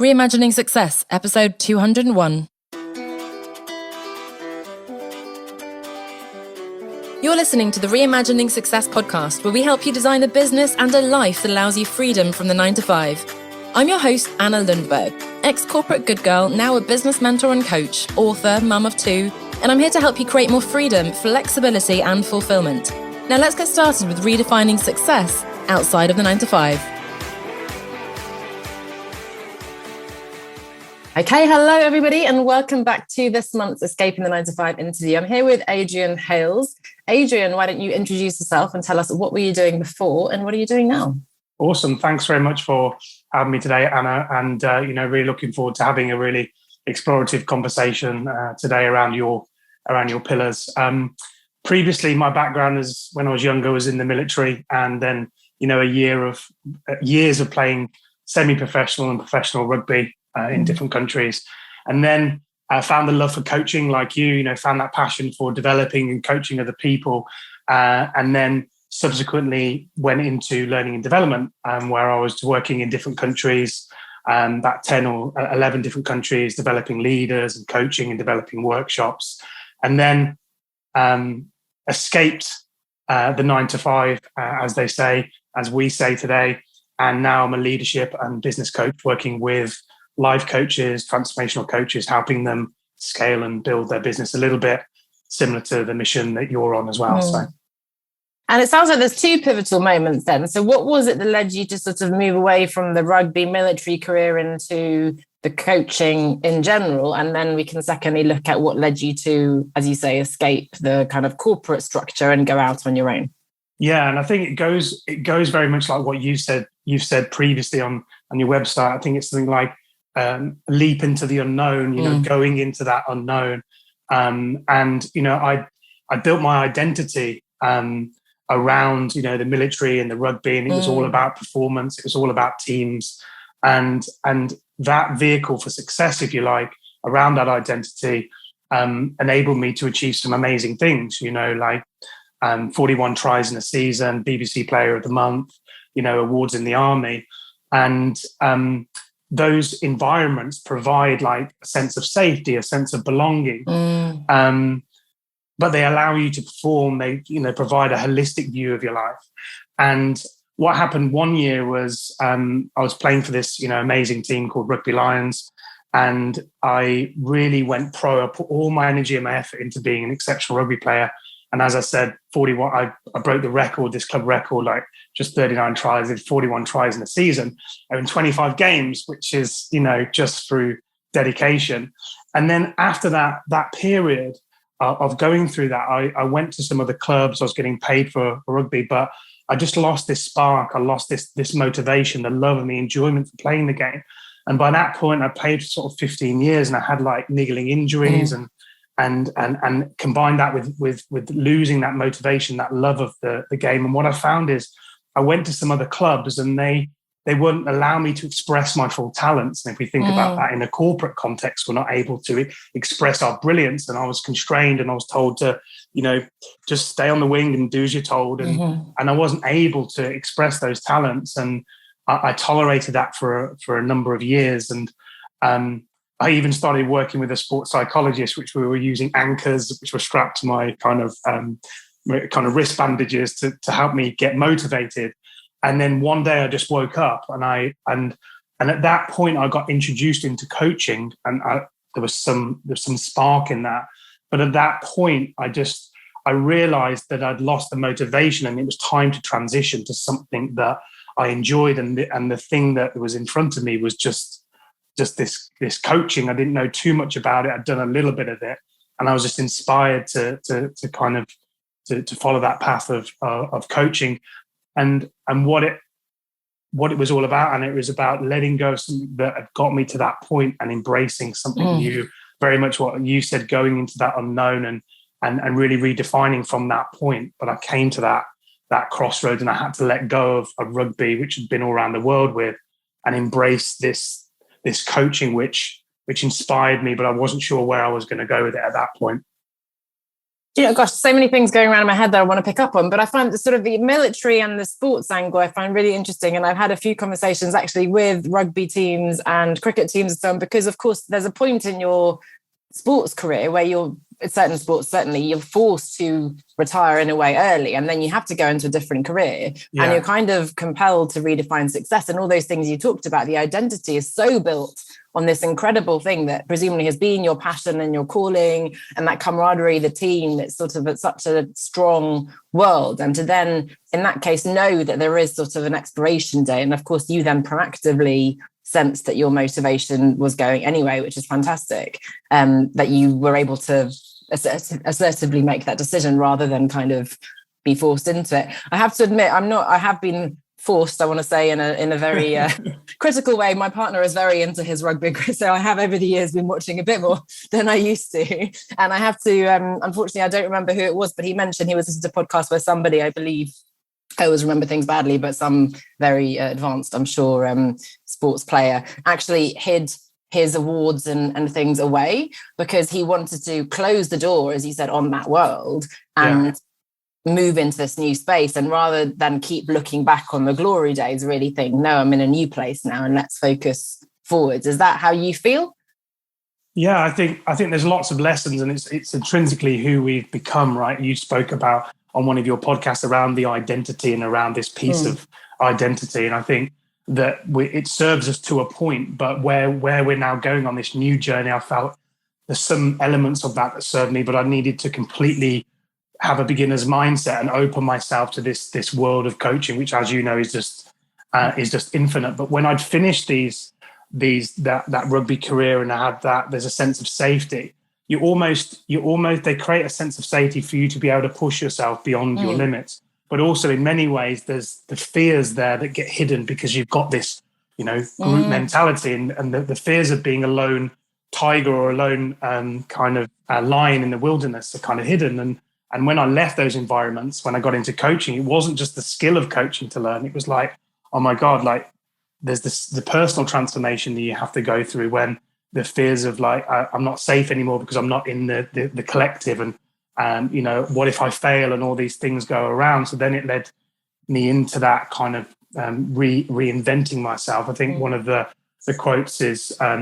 Reimagining Success, episode 201. You're listening to the Reimagining Success podcast, where we help you design a business and a life that allows you freedom from the 9 to 5. I'm your host, Anna Lundberg, ex-corporate good girl, now a business mentor and coach, author, mum of 2, and I'm here to help you create more freedom, flexibility, and fulfillment. Now let's get started with redefining success outside of the 9 to 5. Okay, hello everybody, and welcome back to this month's Escaping the 9 to 5 interview. I'm here with Adrian Hales. Adrian, why don't you introduce yourself and tell us what were you doing before and what are you doing now? Awesome. Thanks very much for having me today, Anna. And, really looking forward to having a really explorative conversation today around your pillars. Previously, my background is when I was younger was in the military, and then, years of playing semi-professional and professional rugby in different countries. And then I found the love for coaching like you, found that passion for developing and coaching other people. And then subsequently went into learning and development, where I was working in different countries, about 10 or 11 different countries, developing leaders and coaching and developing workshops. And then escaped the 9 to 5, as we say today. And now I'm a leadership and business coach working with life coaches, transformational coaches, helping them scale and build their business a little bit similar to the mission that you're on as well. So. And it sounds like there's 2 pivotal moments then. So what was it that led you to sort of move away from the rugby military career into the coaching in general? And then we can secondly look at what led you to, as you say, escape the kind of corporate structure and go out on your own. Yeah, and I think it goes very much like what you've said previously on your website. I think it's something like leap into the unknown, going into that unknown. And I built my identity around, the military and the rugby, and it was all about performance. It was all about teams, and that vehicle for success, if you like, around that identity enabled me to achieve some amazing things, like 41 tries in a season, BBC Player of the Month, awards in the Army. And those environments provide like a sense of safety, a sense of belonging. But they allow you to perform. They, provide a holistic view of your life. And what happened one year was I was playing for this, amazing team called Rugby Lions. And I really went pro. I put all my energy and my effort into being an exceptional rugby player. And as I said, 41, I broke the record, this club record, like just 39 tries, did 41 tries in a season, in 25 games, which is, just through dedication. And then after that period of going through that, I went to some other clubs. I was getting paid for rugby, but I just lost this spark. I lost this motivation, the love and the enjoyment for playing the game. And by that point, I played for sort of 15 years, and I had like niggling injuries and combine that with losing that motivation, that love of the game. And what I found is I went to some other clubs and they wouldn't allow me to express my full talents. And if we think about that in a corporate context, we're not able to express our brilliance. And I was constrained and I was told to, just stay on the wing and do as you're told. And I wasn't able to express those talents. And I tolerated that for a number of years. And I even started working with a sports psychologist, which we were using anchors, which were strapped to my kind of wrist bandages to help me get motivated. And then one day I just woke up and at that point I got introduced into coaching, and there was some spark in that. But at that point, I realized that I'd lost the motivation, and it was time to transition to something that I enjoyed. And the thing that was in front of me was just this coaching. I didn't know too much about it. I'd done a little bit of it, and I was just inspired to kind of to follow that path of coaching, and what it was all about. And it was about letting go of something that had got me to that point and embracing something new. Very much what you said, going into that unknown and really redefining from that point. But I came to that crossroads, and I had to let go of rugby, which had been all around the world with, and embrace this coaching, which inspired me, but I wasn't sure where I was going to go with it at that point. Yeah, gosh, so many things going around in my head that I want to pick up on, but I find the sort of the military and the sports angle I find really interesting. And I've had a few conversations actually with rugby teams and cricket teams and so on, because of course there's a point in your sports career where you're, certain sports, certainly you're forced to retire in a way early, and then you have to go into a different career, and you're kind of compelled to redefine success. And all those things you talked about, the identity is so built on this incredible thing that presumably has been your passion and your calling, and that camaraderie, the team, it's sort of such a strong world. And to then, in that case, know that there is sort of an expiration date. And of course, you then proactively sense that your motivation was going anyway, which is fantastic, that you were able to assertively make that decision rather than kind of be forced into it. I have to admit, I have been forced, I want to say, in a very critical way. My partner is very into his rugby, so I have over the years been watching a bit more than I used to. And I have to, unfortunately, I don't remember who it was, but he mentioned he was listening to a podcast where somebody, I believe, I always remember things badly, but some very advanced, I'm sure, sports player actually hid his awards and things away because he wanted to close the door, as you said, on that world and move into this new space. And rather than keep looking back on the glory days, really think, no, I'm in a new place now and let's focus forwards. Is that how you feel? Yeah, I think there's lots of lessons, and it's intrinsically who we've become, right? You spoke about on one of your podcasts around the identity and around this piece of identity. And I think that it serves us to a point, but where we're now going on this new journey, I felt there's some elements of that served me, but I needed to completely have a beginner's mindset and open myself to this world of coaching, which, as you know, is just infinite. But when I'd finished that rugby career and I had that, there's a sense of safety. You almost they create a sense of safety for you to be able to push yourself beyond your limits. But also in many ways, there's the fears there that get hidden because you've got this, group mentality, and the fears of being a lone tiger or a lone kind of lion in the wilderness are kind of hidden. And when I left those environments, when I got into coaching, it wasn't just the skill of coaching to learn. It was like, oh my God, like there's the personal transformation that you have to go through when the fears of like, I'm not safe anymore because I'm not in the collective. And, what if I fail, and all these things go around. So then it led me into that kind of reinventing myself. I think one of the quotes is, I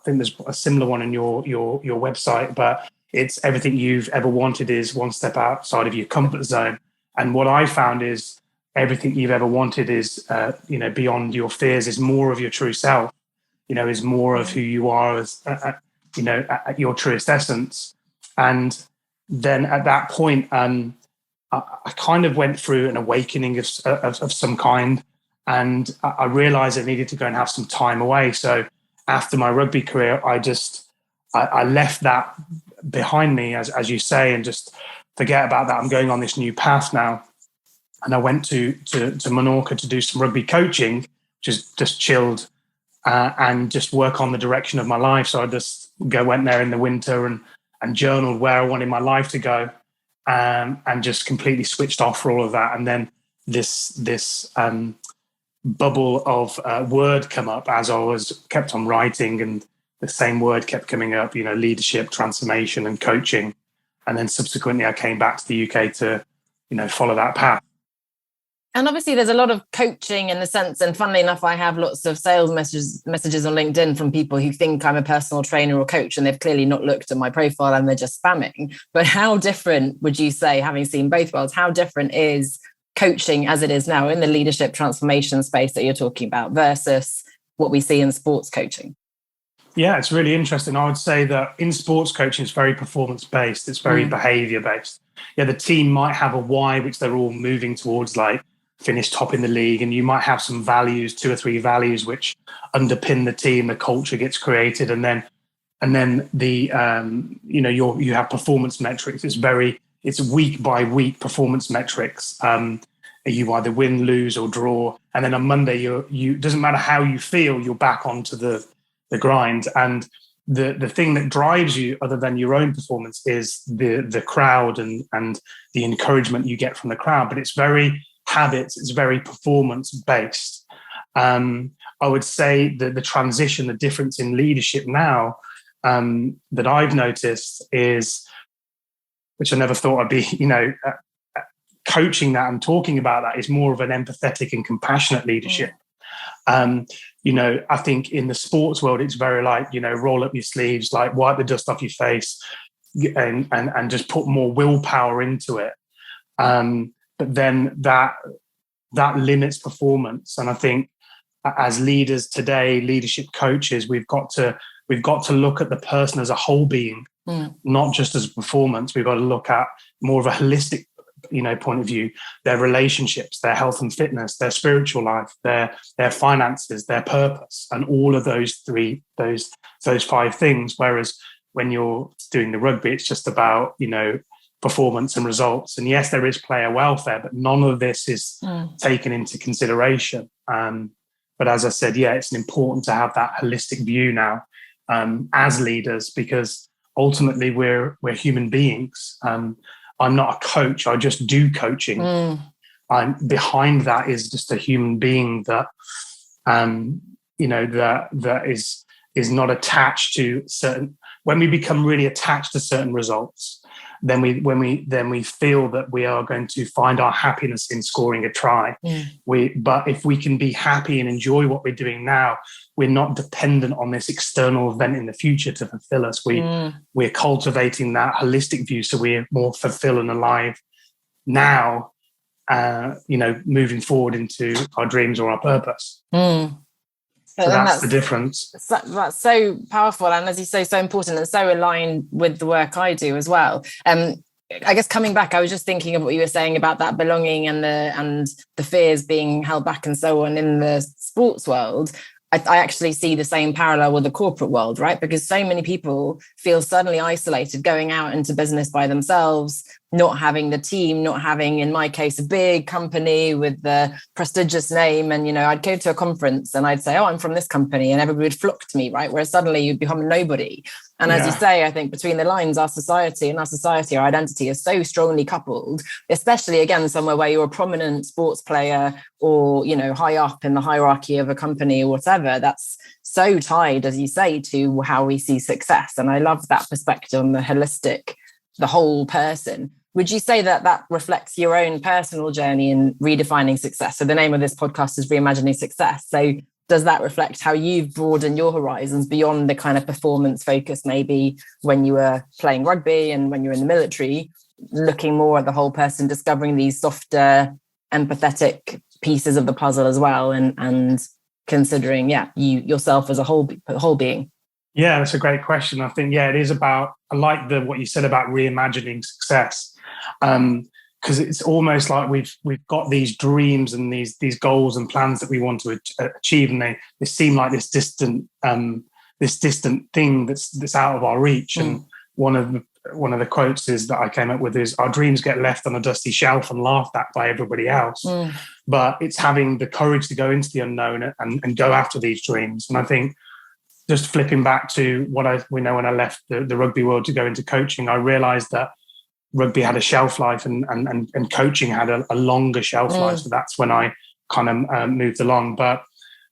think there's a similar one in your website, but it's everything you've ever wanted is one step outside of your comfort zone. And what I found is everything you've ever wanted is, beyond your fears, is more of your true self, is more of who you are as, at your truest essence. And then at that point, I kind of went through an awakening of some kind, and I realized I needed to go and have some time away. So after my rugby career, I left that behind me, as you say, and just forget about that. I'm going on this new path now. And I went to Menorca to do some rugby coaching, just chilled and just work on the direction of my life. So I just went there in the winter and journaled where I wanted my life to go, and just completely switched off for all of that. And then this bubble of word come up as I was kept on writing, and the same word kept coming up, leadership, transformation, and coaching. And then subsequently I came back to the UK to, follow that path. And obviously there's a lot of coaching in the sense, and funnily enough, I have lots of sales messages on LinkedIn from people who think I'm a personal trainer or coach, and they've clearly not looked at my profile and they're just spamming. But how different would you say, having seen both worlds, how different is coaching as it is now in the leadership transformation space that you're talking about versus what we see in sports coaching? Yeah, it's really interesting. I would say that in sports coaching, it's very performance-based. It's very behavior-based. Yeah, the team might have a why, which they're all moving towards, like finish top in the league. And you might have some values, 2 or 3 values, which underpin the team. The culture gets created. And then the, you have performance metrics. It's week by week performance metrics. You either win, lose, or draw. And then on Monday, you doesn't matter how you feel, you're back onto the grind. And the thing that drives you, other than your own performance, is the crowd and the encouragement you get from the crowd. But it's very habits, it's very performance based. I would say that the transition, the difference in leadership now that I've noticed is which I never thought I'd be, coaching that and talking about that, is more of an empathetic and compassionate leadership. I think in the sports world, it's very like, roll up your sleeves, like wipe the dust off your face, and just put more willpower into it. But then that limits performance. And I think as leaders today, leadership coaches, we've got to look at the person as a whole being, not just as a performance. We've got to look at more of a holistic, point of view, their relationships, their health and fitness, their spiritual life, their finances, their purpose, and all of those five things. Whereas when you're doing the rugby, it's just about, performance and results. And yes, there is player welfare, but none of this is taken into consideration. But as I said, it's important to have that holistic view now as leaders, because ultimately we're human beings. I'm not a coach. I just do coaching. I'm behind that is just a human being that, that is not attached to certain. When we become really attached to certain results, then we feel that we are going to find our happiness in scoring a try. But if we can be happy and enjoy what we're doing now, we're not dependent on this external event in the future to fulfill us. We're cultivating that holistic view, so we're more fulfilled and alive now, moving forward into our dreams or our purpose. So that's the difference. That's so powerful, and as you say, so important, and so aligned with the work I do as well. I guess coming back, I was just thinking of what you were saying about that belonging and the fears being held back and so on in the sports world. I actually see the same parallel with the corporate world, right? Because so many people feel suddenly isolated going out into business by themselves, not having the team, not having, in my case, a big company with the prestigious name. And, I'd go to a conference and I'd say, oh, I'm from this company, and everybody would flock to me, right? Whereas suddenly you'd become a nobody. And as you say, I think between the lines, our identity is so strongly coupled, especially, again, somewhere where you're a prominent sports player or, high up in the hierarchy of a company or whatever. That's so tied, as you say, to how we see success. And I love that perspective on the holistic, the whole person. Would you say that reflects your own personal journey in redefining success? So the name of this podcast is Reimagining Success. So does that reflect how you've broadened your horizons beyond the kind of performance focus, maybe when you were playing rugby and when you're in the military, looking more at the whole person, discovering these softer, empathetic pieces of the puzzle as well, and considering, you yourself as a whole being? Yeah, that's a great question. I think, it is about, I like what you said about reimagining success. Because it's almost like we've got these dreams and these goals and plans that we want to achieve, and they seem like this distant thing that's out of our reach. And one of the quotes that I came up with is, "Our dreams get left on a dusty shelf and laughed at by everybody else." But it's having the courage to go into the unknown and go after these dreams. And I think, just flipping back to when I left the rugby world to go into coaching, I realized that rugby had a shelf life and coaching had a longer shelf life. So that's when I kind of moved along. But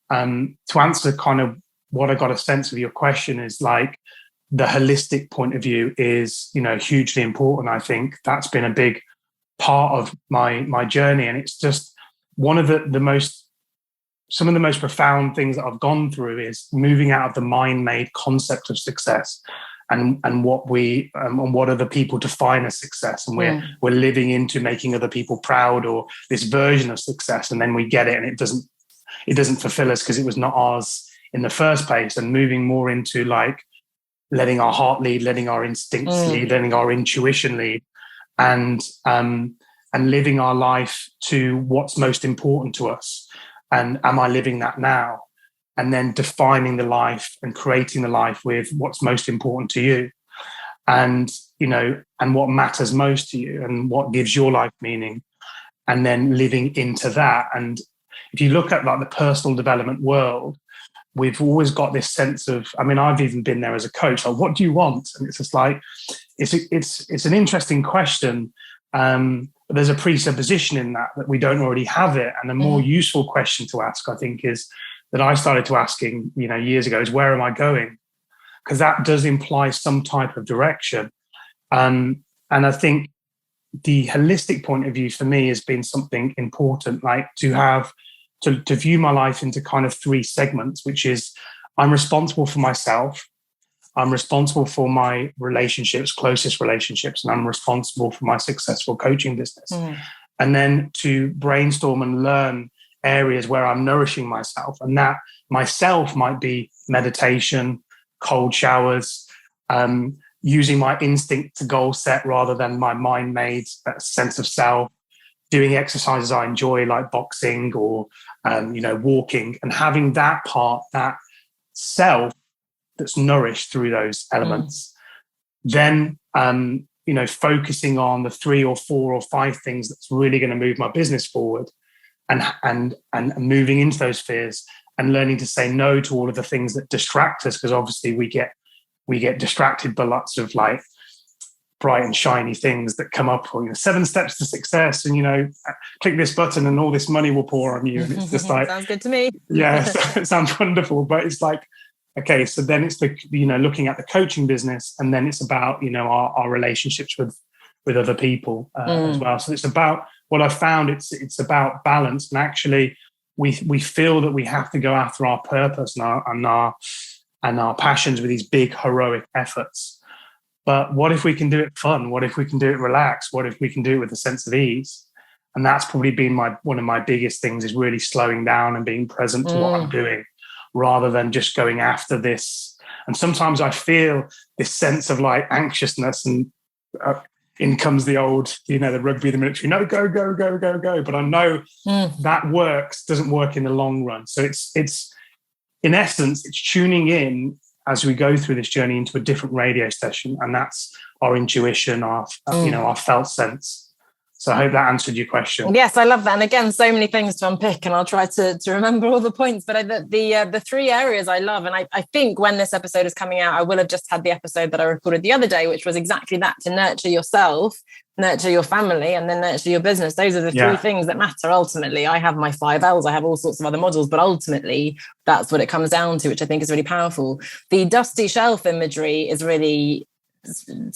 to answer kind of what I got a sense of your question is, like, the holistic point of view is, hugely important. I think that's been a big part of my journey. And it's just one of some of the most profound things that I've gone through is moving out of the mind-made concept of success and what other people define as success, and we're living into making other people proud, or this version of success, and then we get it and it doesn't fulfill us because it was not ours in the first place. And moving more into, like, letting our heart lead, letting our instincts lead, letting our intuition lead, and living our life to what's most important to us. And am I living that now? And then defining the life and creating the life with what's most important to you, and what matters most to you, and what gives your life meaning, and then living into that. And if you look at, like, the personal development world, we've always got this sense of, I've even been there as a coach, like, what do you want? And it's just like, it's an interesting question. But there's a presupposition in that we don't already have it. And a more useful question to ask, I think, is that I started to asking, years ago, is, where am I going? Because that does imply some type of direction. And I think the holistic point of view for me has been something important, like to view my life into kind of three segments, which is I'm responsible for myself, I'm responsible for my relationships, closest relationships, and I'm responsible for my successful coaching business. And then to brainstorm and learn areas where I'm nourishing myself. And that myself might be meditation, cold showers, using my instinct to goal set rather than my mind-made sense of self, doing exercises I enjoy like boxing or, walking, and having that part, that self that's nourished through those elements. Then, focusing on the 3 or 4 or 5 things that's really going to move my business forward, and moving into those spheres and learning to say no to all of the things that distract us, because obviously we get distracted by lots of like bright and shiny things that come up, or 7 steps to success, and click this button and all this money will pour on you, and it's just like sounds good to me. Yeah, it sounds wonderful, but it's like, okay, so then it's the looking at the coaching business, and then it's about our relationships with other people as well. So it's about what I found. It's about balance, and actually we feel that we have to go after our purpose and our passions with these big heroic efforts. But what if we can do it fun? What if we can do it relaxed? What if we can do it with a sense of ease? And that's probably been one of my biggest things, is really slowing down and being present to what I'm doing, rather than just going after this. And sometimes I feel this sense of like anxiousness, and in comes the old, the rugby, the military, no, go, go, go, go, go. But I know that doesn't work in the long run. So it's in essence, it's tuning in as we go through this journey into a different radio station. And that's our intuition, our felt sense. So I hope that answered your question. Yes, I love that. And again, so many things to unpick, and I'll try to remember all the points. But the 3 areas I love, and I think when this episode is coming out, I will have just had the episode that I recorded the other day, which was exactly that: to nurture yourself, nurture your family, and then nurture your business. Those are the 3 things that matter ultimately. I have my 5 L's, I have all sorts of other modules, but ultimately that's what it comes down to, which I think is really powerful. The dusty shelf imagery is really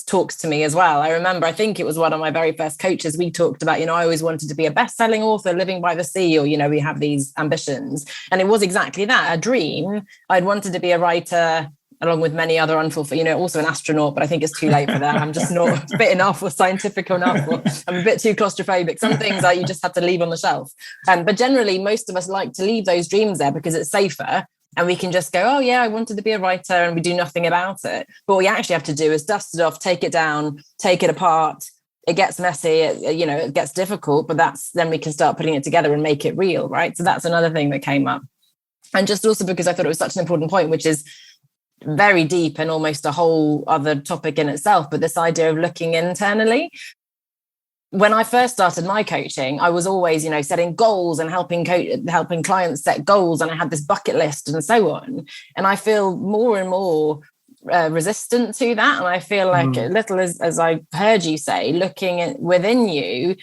talks to me as well. I remember, I think it was one of my very first coaches, we talked about, I always wanted to be a best-selling author living by the sea, or, we have these ambitions. And it was exactly that, a dream. I'd wanted to be a writer along with many other unfulfilled, also an astronaut, but I think it's too late for that. I'm just not fit enough or scientific enough, or I'm a bit too claustrophobic. Some things you just have to leave on the shelf. But generally, most of us like to leave those dreams there because it's safer. And we can just go, oh, yeah, I wanted to be a writer, and we do nothing about it. But what we actually have to do is dust it off, take it down, take it apart. It gets messy, it gets difficult, but then we can start putting it together and make it real, right? So that's another thing that came up. And just also because I thought it was such an important point, which is very deep and almost a whole other topic in itself, but this idea of looking internally. When I first started my coaching, I was always, setting goals and helping clients set goals. And I had this bucket list and so on. And I feel more and more resistant to that. And I feel like a little, as I heard you say, looking within you,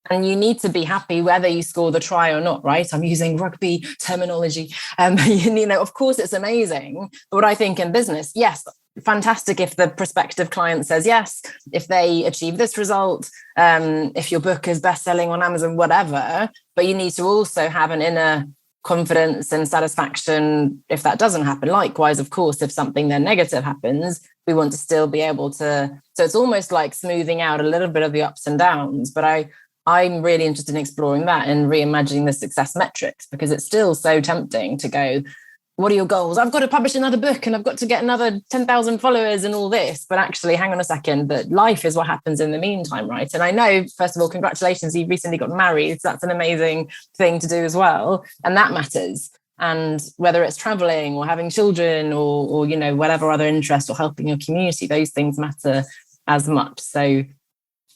and you need to be happy whether you score the try or not, right? I'm using rugby terminology. Of course it's amazing. But what I think in business, yes, fantastic if the prospective client says yes, if they achieve this result, if your book is best-selling on Amazon, whatever. But you need to also have an inner confidence and satisfaction if that doesn't happen. Likewise, of course, if something then negative happens, we want to still be able to. So it's almost like smoothing out a little bit of the ups and downs. But I'm really interested in exploring that and reimagining the success metrics, because it's still so tempting to go, what are your goals? I've got to publish another book and I've got to get another 10,000 followers and all this. But actually, hang on a second, that life is what happens in the meantime, right? And I know, first of all, congratulations, you've recently got married. So that's an amazing thing to do as well. And that matters. And whether it's traveling or having children or whatever other interest, or helping your community, those things matter as much. So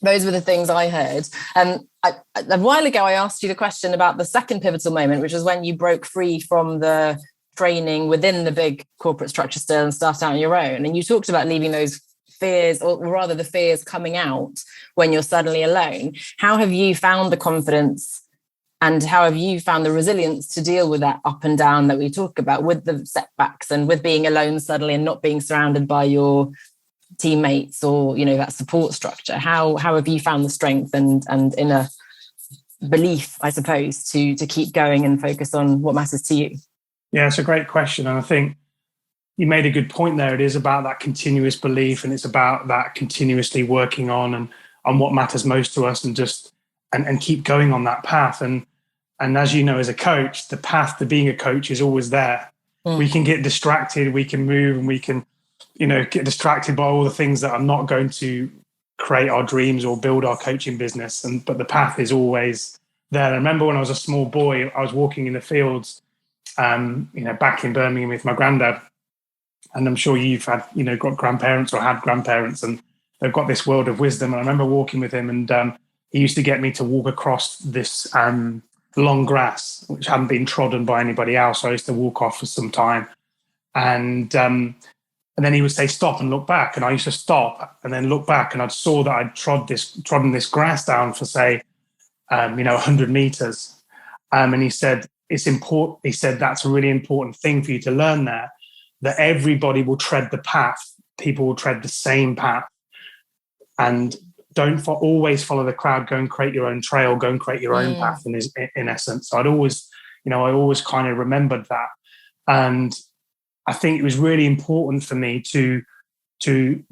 those were the things I heard. A while ago, I asked you the question about the second pivotal moment, which was when you broke free from the training within the big corporate structure still and started out on your own. And you talked about leaving those fears, or rather the fears coming out when you're suddenly alone. How have you found the confidence, and how have you found the resilience to deal with that up and down that we talk about, with the setbacks and with being alone suddenly and not being surrounded by your teammates or, that support structure? How have you found the strength and inner belief, I suppose, to keep going and focus on what matters to you? Yeah, it's a great question. And I think you made a good point there. It is about that continuous belief, and it's about that continuously working on what matters most to us, and just and keep going on that path. And as you know, as a coach, the path to being a coach is always there. We can get distracted, we can move, and we can, get distracted by all the things that are not going to create our dreams or build our coaching business. But the path is always there. I remember when I was a small boy, I was walking in the fields, back in Birmingham with my granddad. And I'm sure you've had, got grandparents or had grandparents, and they've got this world of wisdom. And I remember walking with him, and he used to get me to walk across this long grass, which hadn't been trodden by anybody else. So I used to walk off for some time. And then he would say, stop and look back. And I used to stop and then look back, and I saw that I'd trodden this grass down for, say, 100 meters. And he said, it's important. He said, that's a really important thing for you to learn there, that everybody will tread the path. People will tread the same path. And don't always follow the crowd. Go and create your own trail. Go and create your own path, in essence. So I always kind of remembered that. And I think it was really important for me to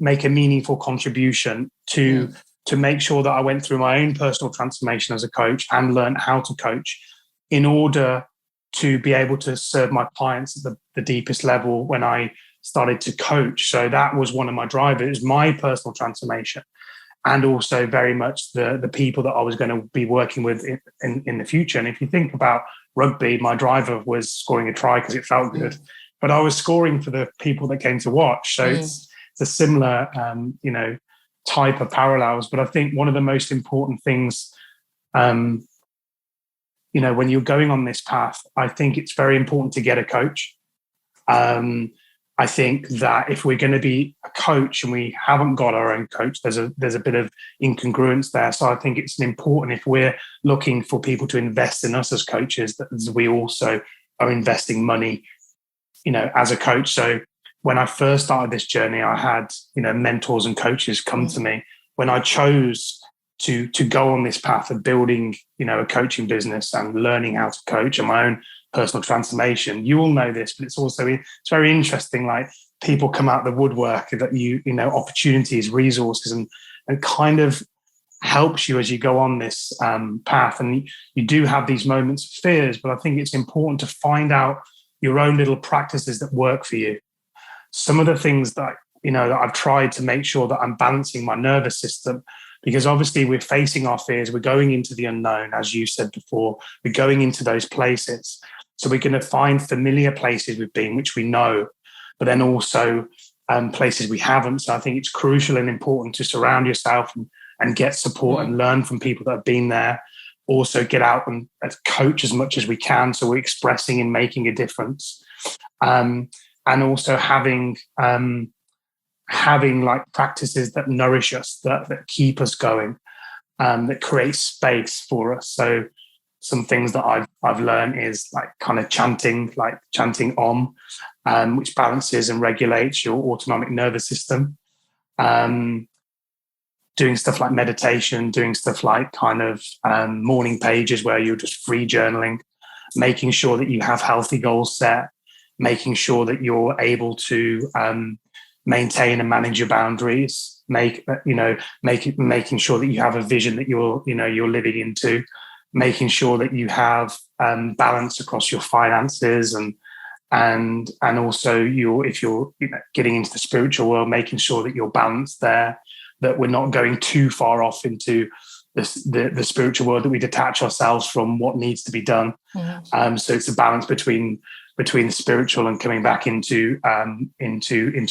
make a meaningful contribution, to make sure that I went through my own personal transformation as a coach and learned how to coach in order to be able to serve my clients at the deepest level when I started to coach. So that was one of my drivers, my personal transformation, and also very much the people that I was going to be working with in the future. And if you think about rugby, my driver was scoring a try because it felt good, but I was scoring for the people that came to watch. So it's a similar, type of parallels. But I think one of the most important things, when you're going on this path, I think it's very important to get a coach. I think that if we're going to be a coach and we haven't got our own coach, there's a bit of incongruence there. So I think it's important, if we're looking for people to invest in us as coaches, that we also are investing money, as a coach. So when I first started this journey, I had, mentors and coaches come to me when I chose to go on this path of building, a coaching business and learning how to coach and my own personal transformation. You all know this, but it's very interesting. Like, people come out the woodwork that opportunities, resources, and kind of helps you as you go on this path. And you do have these moments of fears, but I think it's important to find out your own little practices that work for you. Some of the things that I've tried to make sure that I'm balancing my nervous system, because obviously we're facing our fears. We're going into the unknown, as you said before. We're going into those places. So we're going to find familiar places we've been, which we know, but then also places we haven't. So I think it's crucial and important to surround yourself and get support and learn from people that have been there. Also get out and coach as much as we can, so we're expressing and making a difference. And also having like practices that nourish us, that keep us going, that create space for us. So some things that I've learned is like kind of chanting Om, which balances and regulates your autonomic nervous system. Doing stuff like meditation, doing stuff like kind of morning pages where you're just free journaling, making sure that you have healthy goals set, making sure that you're able to maintain and manage your boundaries, making sure that you have a vision that you're living into, making sure that you have balance across your finances and also if you're getting into the spiritual world, making sure that you're balanced there, that we're not going too far off into the spiritual world, that we detach ourselves from what needs to be done. So it's a balance between the spiritual and coming back into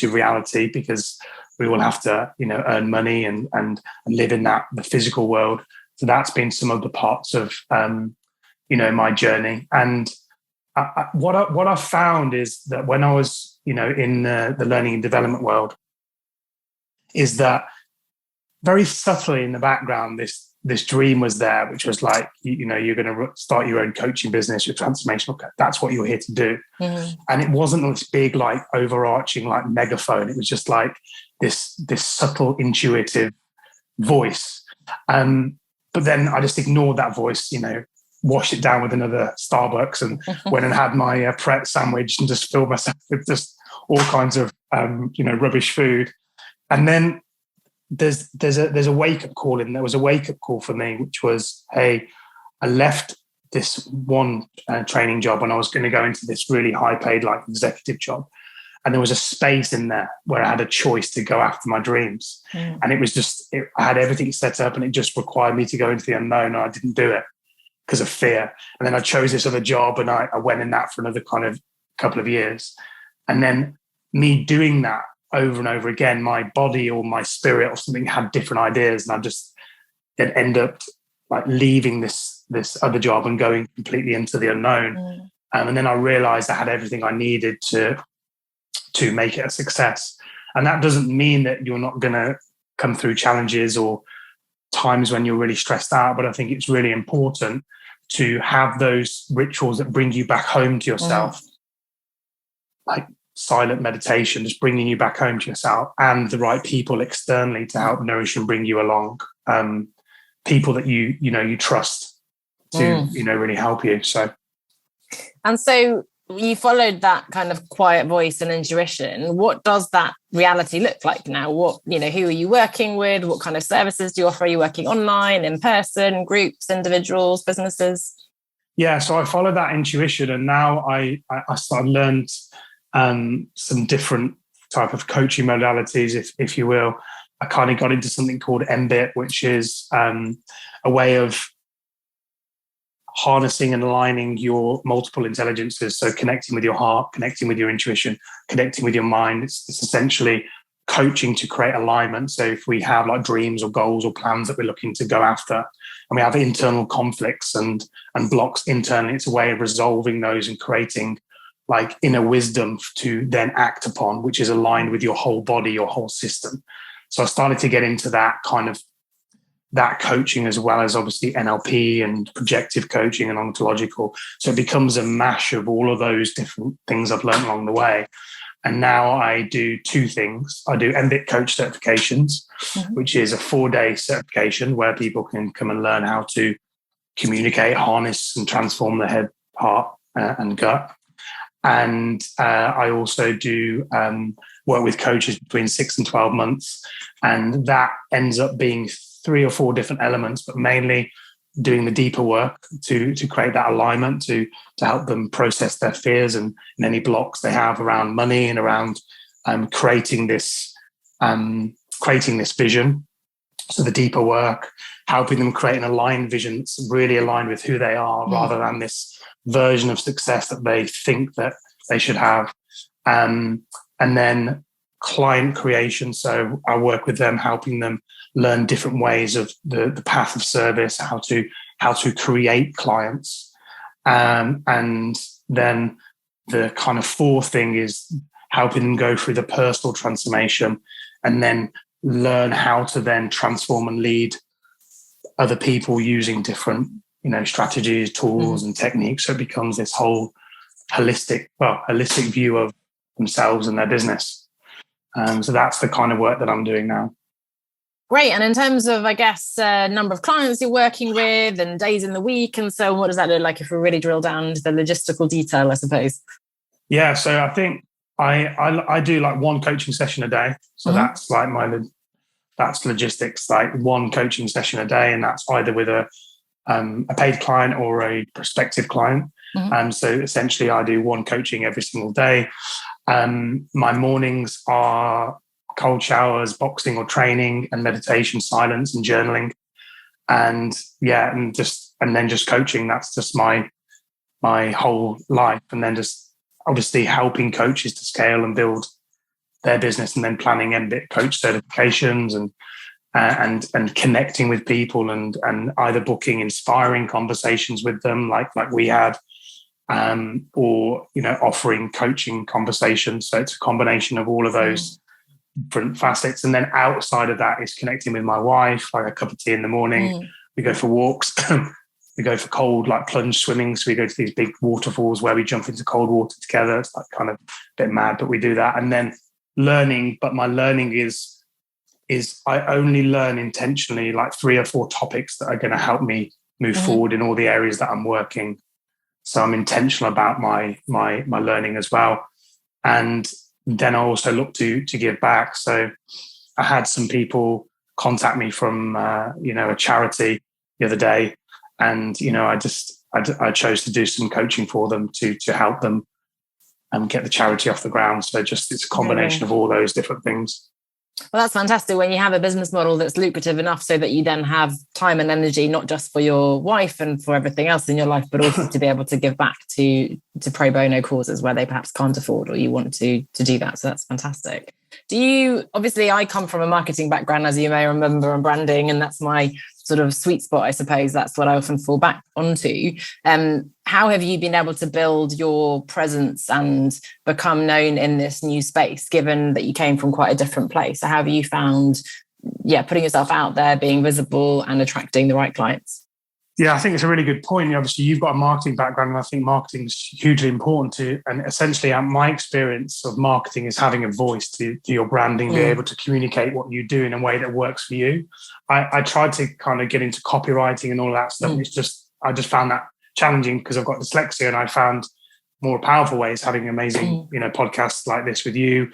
reality, because we will have to earn money and live in the physical world. So that's been some of the parts of my journey. And what I found is that when I was in the learning and development world, is that very subtly in the background, this dream was there, which was like, you're going to start your own coaching business, your transformational coach. That's what you're here to do. And it wasn't this big, like overarching, like megaphone. It was just like this subtle, intuitive voice. But then I just ignored that voice, washed it down with another Starbucks and went and had my Pret sandwich and just filled myself with just all kinds of, rubbish food. And then there's a wake-up call there was a wake-up call for me, which was, hey, I left this one training job and I was going to go into this really high-paid, like, executive job. And there was a space in there where I had a choice to go after my dreams. And it was just, I had everything set up and it just required me to go into the unknown. And I didn't do it because of fear. And then I chose this other job and I went in that for another kind of couple of years. And then me doing that over and over again, my body or my spirit or something had different ideas. And I just then end up like leaving this other job and going completely into the unknown. And then I realized I had everything I needed to make it a success. And that doesn't mean that you're not going to come through challenges or times when you're really stressed out. But I think it's really important to have those rituals that bring you back home to yourself, like silent meditation, just bringing you back home to yourself, and the right people externally to help nourish and bring you along. People that you trust to really help you. And so you followed that kind of quiet voice and intuition. What does that reality look like now? What, who are you working with? What kind of services do you offer? Are you working online, in person, groups, individuals, businesses? Yeah, so I followed that intuition, and now I learned some different type of coaching modalities, if you will. I kind of got into something called MBIT, which is a way of harnessing and aligning your multiple intelligences. So connecting with your heart, connecting with your intuition, connecting with your mind. It's essentially coaching to create alignment. So if we have like dreams or goals or plans that we're looking to go after, and we have internal conflicts and blocks internally, it's a way of resolving those and creating like inner wisdom to then act upon, which is aligned with your whole body, your whole system. So I started to get into that kind of that coaching, as well as obviously NLP and projective coaching and ontological. So it becomes a mash of all of those different things I've learned along the way. And now I do two things. I do MBIT coach certifications, which is a 4-day certification where people can come and learn how to communicate, harness and transform the head, heart and gut. And I also do work with coaches between 6 and 12 months. And that ends up being 3 or 4 different elements, but mainly doing the deeper work to create that alignment, to help them process their fears and any blocks they have around money and around creating this vision. So the deeper work, helping them create an aligned vision that's really aligned with who they are, rather than this version of success that they think that they should have. And then client creation. So I work with them, helping them learn different ways of the path of service, how to create clients. And then the kind of 4th thing is helping them go through the personal transformation and then learn how to then transform and lead other people using different, strategies, tools and techniques. So it becomes this whole holistic view of themselves and their business. So that's the kind of work that I'm doing now. Great. And in terms of, I guess, number of clients you're working with and days in the week and so on, what does that look like if we really drill down to the logistical detail, I suppose? Yeah. So I think I do like 1 coaching session a day. So that's like that's logistics, like 1 coaching session a day. And that's either with a paid client or a prospective client. So essentially I do 1 coaching every single day. My mornings are cold showers, boxing or training, and meditation, silence and journaling. And then just coaching. That's just my whole life. And then just obviously helping coaches to scale and build their business, and then planning MBIT coach certifications and connecting with people and either booking inspiring conversations with them like we had, or offering coaching conversations. So it's a combination of all of those different facets. And then outside of that is connecting with my wife, like a cup of tea in the morning. we go for walks. We go for cold, like plunge swimming. So we go to these big waterfalls where we jump into cold water together. It's like kind of a bit mad, but we do that. And then learning, but my learning is I only learn intentionally like 3 or 4 topics that are going to help me move forward in all the areas that I'm working. So I'm intentional about my learning as well. And then I also look to give back. So I had some people contact me from a charity the other day, and I chose to do some coaching for them to help them get the charity off the ground. So just it's a combination of all those different things. Well, that's fantastic when you have a business model that's lucrative enough so that you then have time and energy, not just for your wife and for everything else in your life, but also to be able to give back to pro bono causes where they perhaps can't afford, or you want to do that. So that's fantastic. Obviously I come from a marketing background, as you may remember, and branding, and that's my sort of sweet spot, I suppose. That's what I often fall back onto. How have you been able to build your presence and become known in this new space, given that you came from quite a different place? So how have you found, putting yourself out there, being visible and attracting the right clients? Yeah, I think it's a really good point. Obviously, you've got a marketing background, and I think marketing is hugely important to. And essentially, my experience of marketing is having a voice to your branding, be able to communicate what you do in a way that works for you. I tried to kind of get into copywriting and all that stuff. I just found that challenging because I've got dyslexia, and I found more powerful ways, having amazing, podcasts like this with you,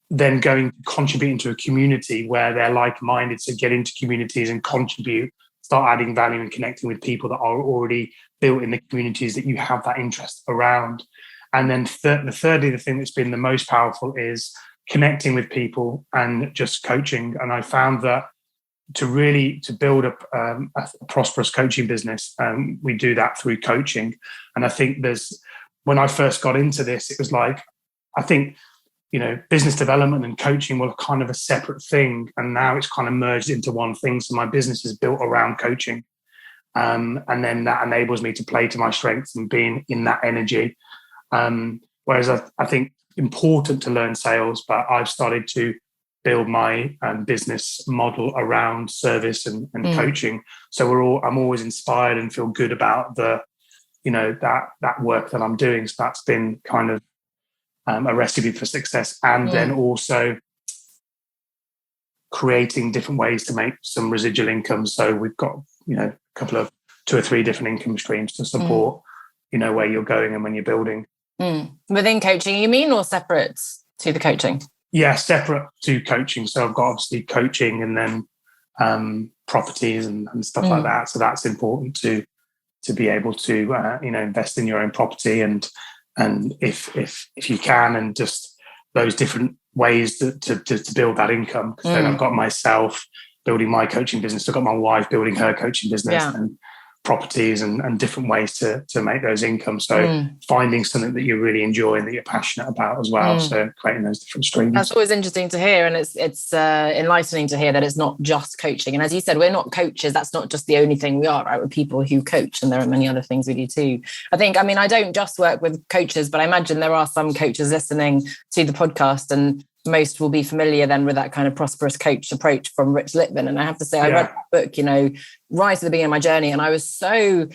then going to contribute into a community where they're like-minded. So get into communities and contribute, start adding value and connecting with people that are already built in the communities that you have that interest around. And then thirdly, the thing that's been the most powerful is connecting with people and just coaching. And I found that to build a prosperous coaching business, we do that through coaching. And I think when I first got into this, it was like, I think, business development and coaching were kind of a separate thing. And now it's kind of merged into one thing. So my business is built around coaching. And then that enables me to play to my strengths and being in that energy. Whereas I think important to learn sales, but I've started to build my business model around service and coaching. So I'm always inspired and feel good about that work that I'm doing. So that's been kind of a recipe for success. And then also creating different ways to make some residual income. So we've got, a couple of 2 or 3 different income streams to support, where you're going and when you're building. Within coaching, you mean, or separate to the coaching? Yeah, separate to coaching. So I've got obviously coaching and then properties and stuff like that. So that's important to be able to, invest in your own property and if you can, and just those different ways to build that income. Because then I've got myself building my coaching business. I've got my wife building her coaching business and properties and different ways to make those incomes. So finding something that you really enjoy and that you're passionate about as well. So creating those different streams. That's always interesting to hear. And it's enlightening to hear that it's not just coaching. And as you said, we're not coaches. That's not just the only thing we are, right? We're people who coach, and there are many other things we do too. I don't just work with coaches, but I imagine there are some coaches listening to the podcast, and most will be familiar then with that kind of prosperous coach approach from Rich Lippman. And I have to say, I read that book, right at the beginning of my journey, and I was so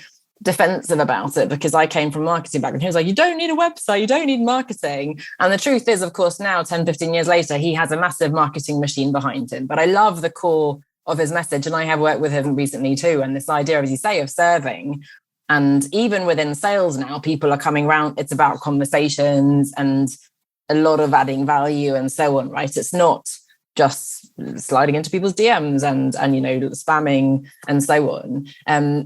defensive about it because I came from marketing background. He was like, you don't need a website, you don't need marketing. And the truth is, of course, now 10, 15 years later, he has a massive marketing machine behind him. But I love the core of his message. And I have worked with him recently too. And this idea, as you say, of serving. And even within sales now, people are coming around. It's about conversations and a lot of adding value and so on, right? It's not just sliding into people's DMs and spamming and so on.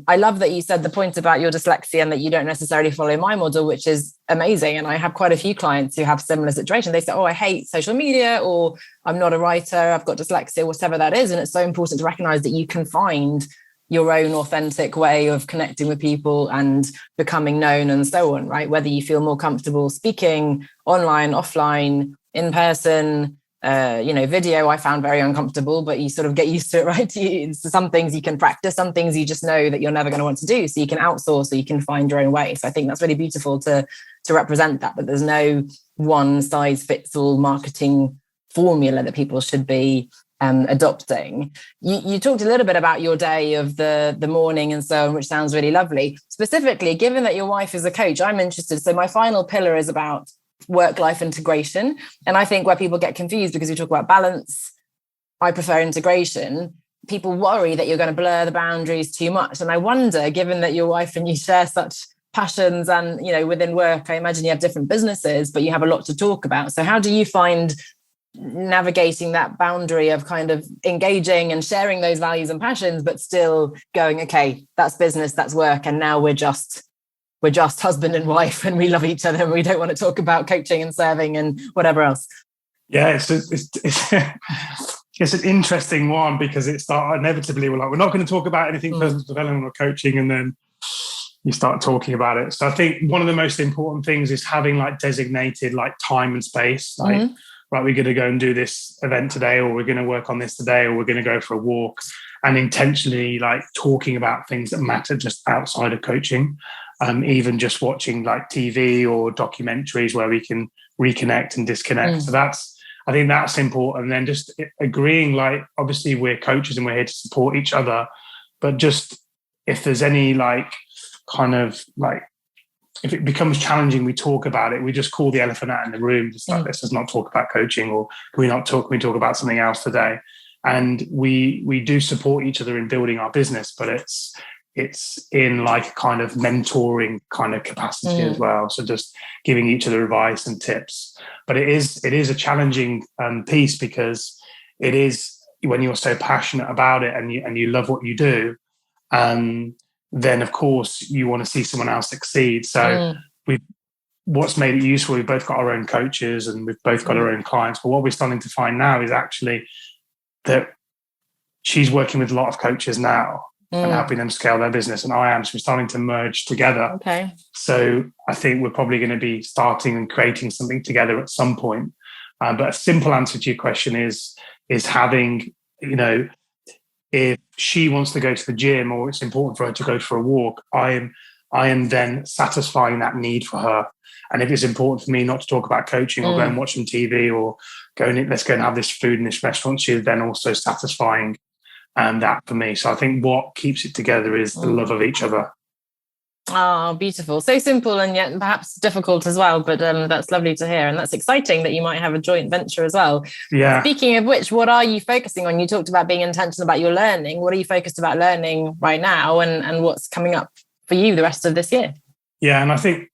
I love that you said the point about your dyslexia and that you don't necessarily follow my model, which is amazing. And I have quite a few clients who have similar situations. They say, I hate social media, or I'm not a writer, I've got dyslexia, whatever that is. And it's so important to recognize that you can find your own authentic way of connecting with people and becoming known and so on, right? Whether you feel more comfortable speaking online, offline, in person, video, I found very uncomfortable, but you sort of get used to it, right? Some things you can practice, some things you just know that you're never going to want to do. So you can outsource, or you can find your own way. So I think that's really beautiful to represent that there's no one size fits all marketing formula that people should be adopting. You talked a little bit about your day of the morning and so on, which sounds really lovely. Specifically, given that your wife is a coach, I'm interested. So my final pillar is about work-life integration. And I think where people get confused, because we talk about balance, I prefer integration. People worry that you're going to blur the boundaries too much. And I wonder, given that your wife and you share such passions and, within work, I imagine you have different businesses, but you have a lot to talk about. So how do you find navigating that boundary of kind of engaging and sharing those values and passions, but still going, okay, that's business, that's work. And now we're just husband and wife and we love each other and we don't want to talk about coaching and serving and whatever else. Yeah, it's an interesting one, because it's inevitably we're not going to talk about anything personal development or coaching, and then you start talking about it. So I think one of the most important things is having designated time and space. Right, we're going to go and do this event today, or we're going to work on this today, or we're going to go for a walk, and intentionally talking about things that matter just outside of coaching. Even just watching TV or documentaries where we can reconnect and disconnect. So I think that's important. And then just agreeing, obviously we're coaches and we're here to support each other, but just if there's any if it becomes challenging, we talk about it. We just call the elephant out in the room. Just let's just not talk about coaching, or can we talk about something else today? And we do support each other in building our business, but it's in a kind of mentoring kind of capacity as well. So just giving each other advice and tips. But it is a challenging piece, because it is, when you're so passionate about it and you love what you do, then of course you want to see someone else succeed. So what's made it useful, we've both got our own coaches and we've both got our own clients. But what we're starting to find now is actually that she's working with a lot of coaches now and helping them scale their business, and I am. So we're starting to merge together. Okay. So I think we're probably going to be starting and creating something together at some point. But a simple answer to your question is having, if she wants to go to the gym or it's important for her to go for a walk, I am then satisfying that need for her. And if it's important for me not to talk about coaching or go and watch some TV or let's go and have this food in this restaurant, she's then also satisfying that for me. So I think what keeps it together is the love of each other. Oh, beautiful. So simple and yet perhaps difficult as well, but that's lovely to hear. And that's exciting that you might have a joint venture as well. Yeah. Speaking of which, what are you focusing on? You talked about being intentional about your learning. What are you focused about learning right now, and what's coming up for you the rest of this year? Yeah, and I think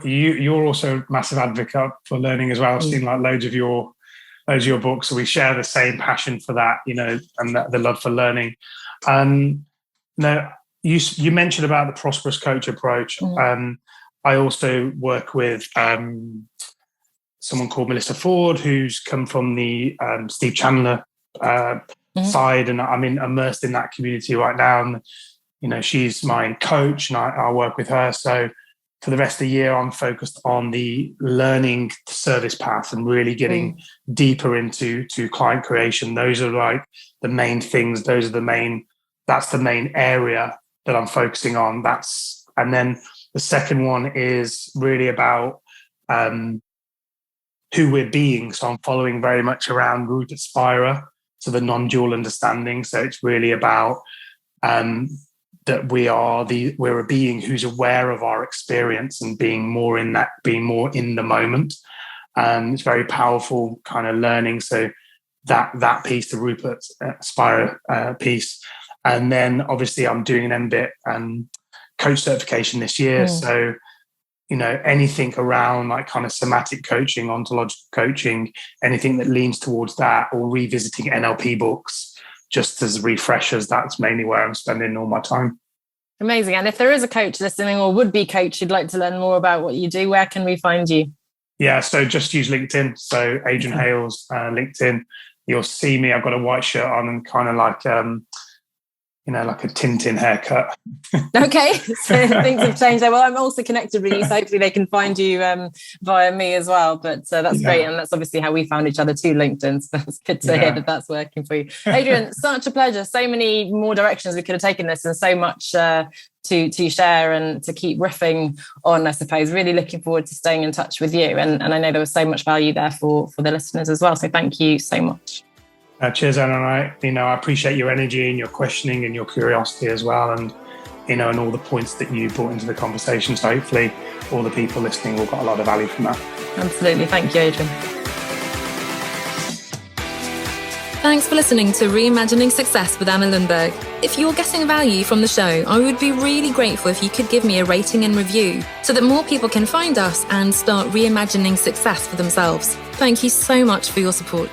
you're also a massive advocate for learning as well. I've seen loads of your books, so we share the same passion for that, and the love for learning. Now, you mentioned about the prosperous coach approach. I also work with someone called Melissa Ford, who's come from the Steve Chandler side, and I'm immersed in that community right now. And she's my coach, and I work with her. So for the rest of the year, I'm focused on the learning service path and really getting deeper into client creation. Those are the main things. That's the main area that I'm focusing on. And then the second one is really about who we're being. So I'm following very much around Root Aspirer, so the non-dual understanding. So it's really about that we're a being who's aware of our experience and being more in the moment. It's very powerful kind of learning. So that piece, the Rupert Aspire piece. And then obviously I'm doing an MBIT coach certification this year. So, anything around kind of somatic coaching, ontological coaching, anything that leans towards that, or revisiting NLP books just as refreshers, that's mainly where I'm spending all my time. Amazing. And if there is a coach listening or would-be coach who'd like to learn more about what you do, where can we find you? Yeah, so just use LinkedIn. So Adrian Hales, LinkedIn. You'll see me. I've got a white shirt on and kind of like a Tintin haircut. Okay, so things have changed there. Well, I'm also connected with you, so hopefully they can find you via me as well. But that's great, and that's obviously how we found each other too, LinkedIn. So that's good to hear that that's working for you. Adrian, such a pleasure. So many more directions we could have taken this, and so much to share and to keep riffing on, I suppose. Really looking forward to staying in touch with you, and I know there was so much value there for the listeners as well. So thank you so much. Cheers, Anna. And I appreciate your energy and your questioning and your curiosity as well, and and all the points that you brought into the conversation. So hopefully all the people listening will got a lot of value from that. Absolutely. Thank you, Adrian. Thanks for listening to Reimagining Success with Anna Lundberg. If you're getting value from the show, I would be really grateful if you could give me a rating and review so that more people can find us and start reimagining success for themselves. Thank you so much for your support.